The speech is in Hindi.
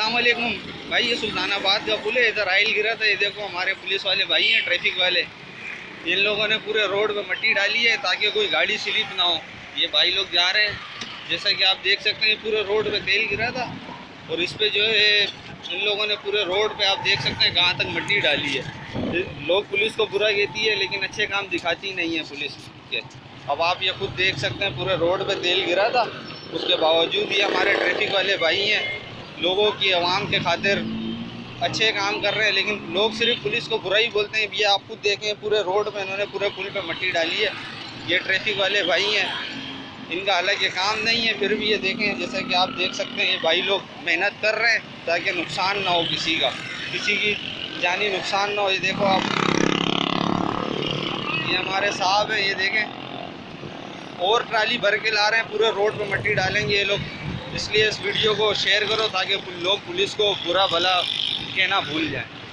अस्सलाम वालेकुम भाई। ये सुल्तानाबाद का पुल है, इधर आइल गिरा था। ये देखो हमारे पुलिस वाले भाई हैं, ट्रैफिक वाले। इन लोगों ने पूरे रोड पे मट्टी डाली है ताकि कोई गाड़ी स्लिप ना हो। ये भाई लोग जा रहे हैं, जैसा कि आप देख सकते हैं पूरे रोड पे तेल गिरा था। और इस पे जो है इन लोगों ने पूरे रोड पे आप देख सकते हैं कहाँ तक मट्टी डाली है। लोग पुलिस को बुरा कहती है लेकिन अच्छे काम दिखाती नहीं है पुलिस के। अब आप ये खुद देख सकते हैं पूरे रोड पे तेल गिरा था, उसके बावजूद ये हमारे ट्रैफिक वाले भाई हैं, लोगों की आवाम के खातिर अच्छे काम कर रहे हैं। लेकिन लोग सिर्फ पुलिस को बुरा ही बोलते हैं। ये आप खुद देखें पूरे रोड पे इन्होंने पूरे पुल पे मट्टी डाली है। ये ट्रैफिक वाले भाई हैं, इनका हालांकि काम नहीं है, फिर भी ये देखें जैसा कि आप देख सकते हैं ये भाई लोग मेहनत कर रहे हैं ताकि नुकसान ना हो किसी का, किसी की जानी नुकसान ना हो। ये देखो आप, ये हमारे साहब हैं, ये देखें और ट्राली भर के ला रहे हैं, पूरे रोड पे मट्टी डालेंगे ये लोग। इसलिए इस वीडियो को शेयर करो ताकि लोग पुलिस को बुरा भला कहना भूल जाएं।